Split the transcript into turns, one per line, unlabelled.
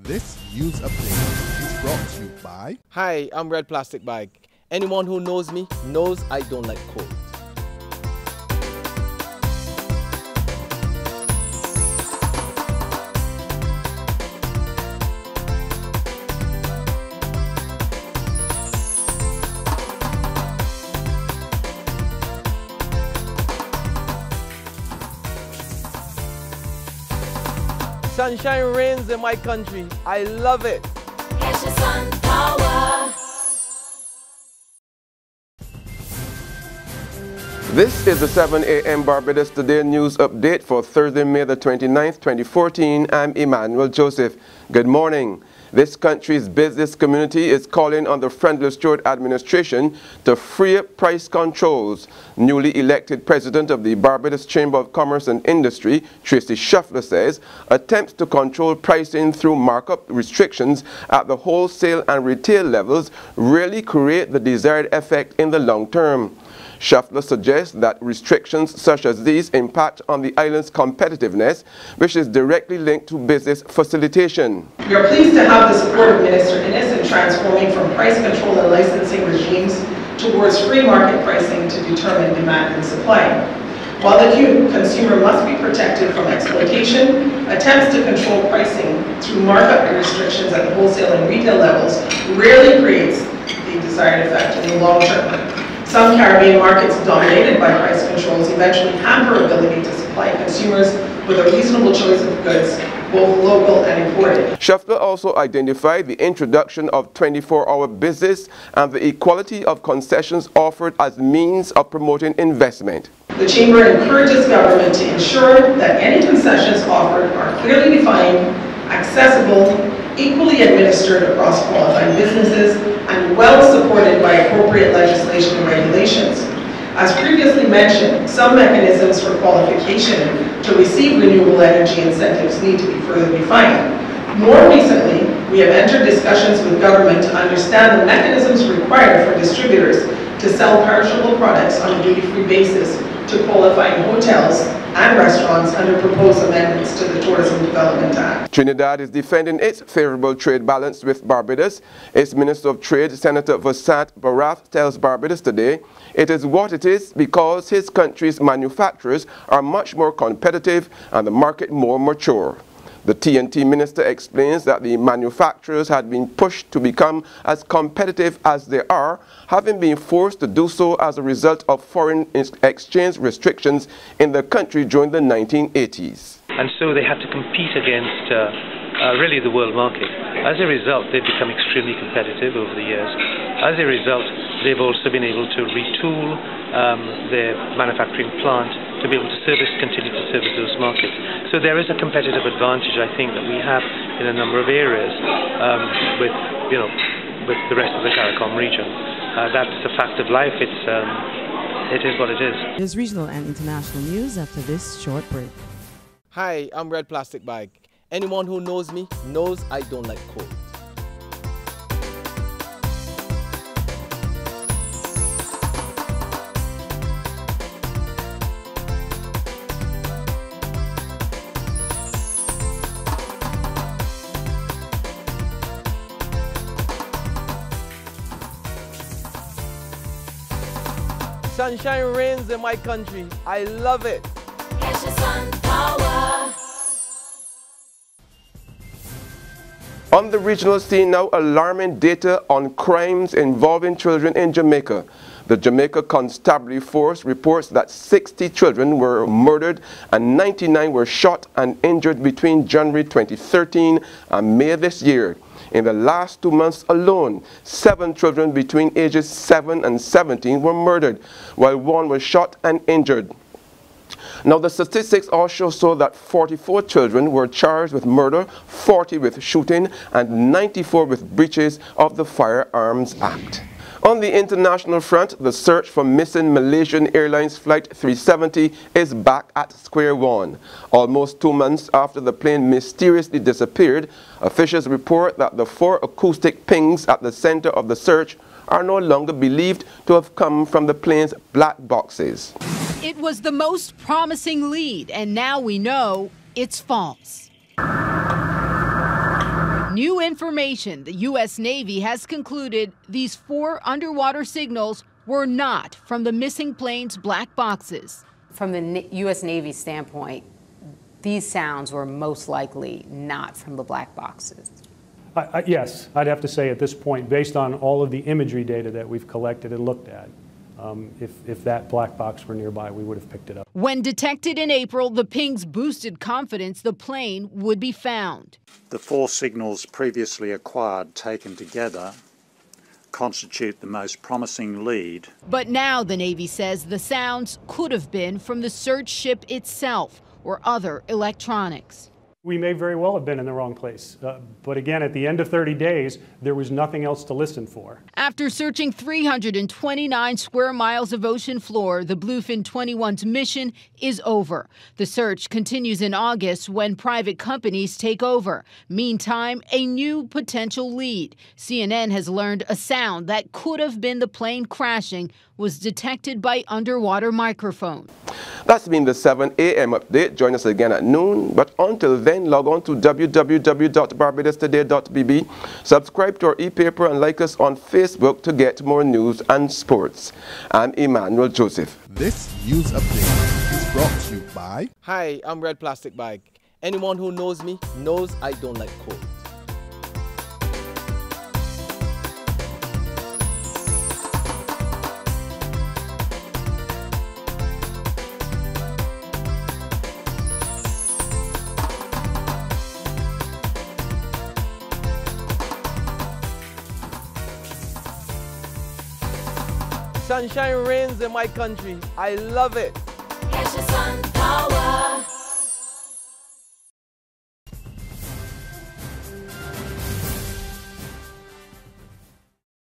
This news update is brought to you by...
Hi, I'm Red Plastic Bag. Anyone who knows me knows I don't like cold. Sunshine reigns in my country. I love it.
Get your sun power.
This is the 7 a.m. Barbados Today news update for Thursday, May the 29th, 2014. I'm Emmanuel Joseph. Good morning. This country's business community is calling on the Friendly Steward administration to free up price controls. Newly elected president of the Barbados Chamber of Commerce and Industry, Tracy Shuffler, says attempts to control pricing through markup restrictions at the wholesale and retail levels rarely create the desired effect in the long term. Shuffler suggests that restrictions such as these impact on the island's competitiveness, which is directly linked to business facilitation.
We are pleased to have the support of Minister Innes in transforming from price control and licensing regimes towards free market pricing to determine demand and supply. While the consumer must be protected from exploitation, attempts to control pricing through markup restrictions at the wholesale and retail levels rarely creates the desired effect in the long term. Some Caribbean markets dominated by price controls eventually hamper ability to supply consumers with a reasonable choice of goods, both local and imported.
Shuffler also identified the introduction of 24-hour business and the equality of concessions offered as means of promoting investment.
The Chamber encourages government to ensure that any concessions offered are clearly defined, accessible, equally administered across qualified businesses, and well supported by appropriate legislation and regulations. As previously mentioned, some mechanisms for qualification to receive renewable energy incentives need to be further defined. More recently, we have entered discussions with government to understand the mechanisms required for distributors to sell perishable products on a duty-free basis to qualifying hotels and restaurants under proposed amendments to the Tourism Development Act.
Trinidad is defending its favorable trade balance with Barbados. Its Minister of Trade, Senator Vasant Barath, tells Barbados Today it is what it is because his country's manufacturers are much more competitive and the market more mature. The TNT minister explains that the manufacturers had been pushed to become as competitive as they are, having been forced to do so as a result of foreign exchange restrictions in the country during the 1980s.
And so they have to compete against really the world market. As a result, they've become extremely competitive over the years. As a result, they've also been able to retool their manufacturing plant to be able to continue to service those markets. So there is a competitive advantage, I think, that we have in a number of areas with the rest of the CARICOM region. That's a fact of life. It is what it is.
There's regional and international news after this short break.
Hi, I'm Red Plastic Bag. Anyone who knows me knows I don't like cold. Sunshine reigns in my country. I love it.
Get your sun power.
On the regional scene now, alarming data on crimes involving children in Jamaica. The Jamaica Constabulary Force reports that 60 children were murdered and 99 were shot and injured between January 2013 and May this year. In the last 2 months alone, 7 children between ages 7 and 17 were murdered, while 1 was shot and injured. Now, the statistics also show that 44 children were charged with murder, 40 with shooting, and 94 with breaches of the Firearms Act. On the international front, the search for missing Malaysian Airlines Flight 370 is back at square one. Almost 2 months after the plane mysteriously disappeared, officials report that the 4 acoustic pings at the center of the search are no longer believed to have come from the plane's black boxes.
It was the most promising lead, and now we know it's false. New information: the U.S. Navy has concluded these 4 underwater signals were not from the missing plane's black boxes.
From the U.S. Navy standpoint, these sounds were most likely not from the black boxes.
Yes, I'd have to say at this point, based on all of the imagery data that we've collected and looked at, if that black box were nearby, we would have picked it up.
When detected in April, the pings boosted confidence the plane would be found.
The 4 signals previously acquired, taken together, constitute the most promising lead.
But now the Navy says the sounds could have been from the search ship itself or other electronics.
We may very well have been in the wrong place. But again, at the end of 30 days, there was nothing else to listen for.
After searching 329 square miles of ocean floor, the Bluefin 21's mission is over. The search continues in August when private companies take over. Meantime, a new potential lead. CNN has learned a sound that could have been the plane crashing was detected by underwater microphone.
That's been the 7 a.m. update. Join us again at noon. But until then, log on to www.barbadostoday.bb. Subscribe to our e-paper and like us on Facebook to get more news and sports. I'm Emmanuel Joseph.
This news update is brought to you by...
Hi, I'm Red Plastic Bag. Anyone who knows me knows I don't like cold. Sunshine reigns in my country. I love it.
Get your sun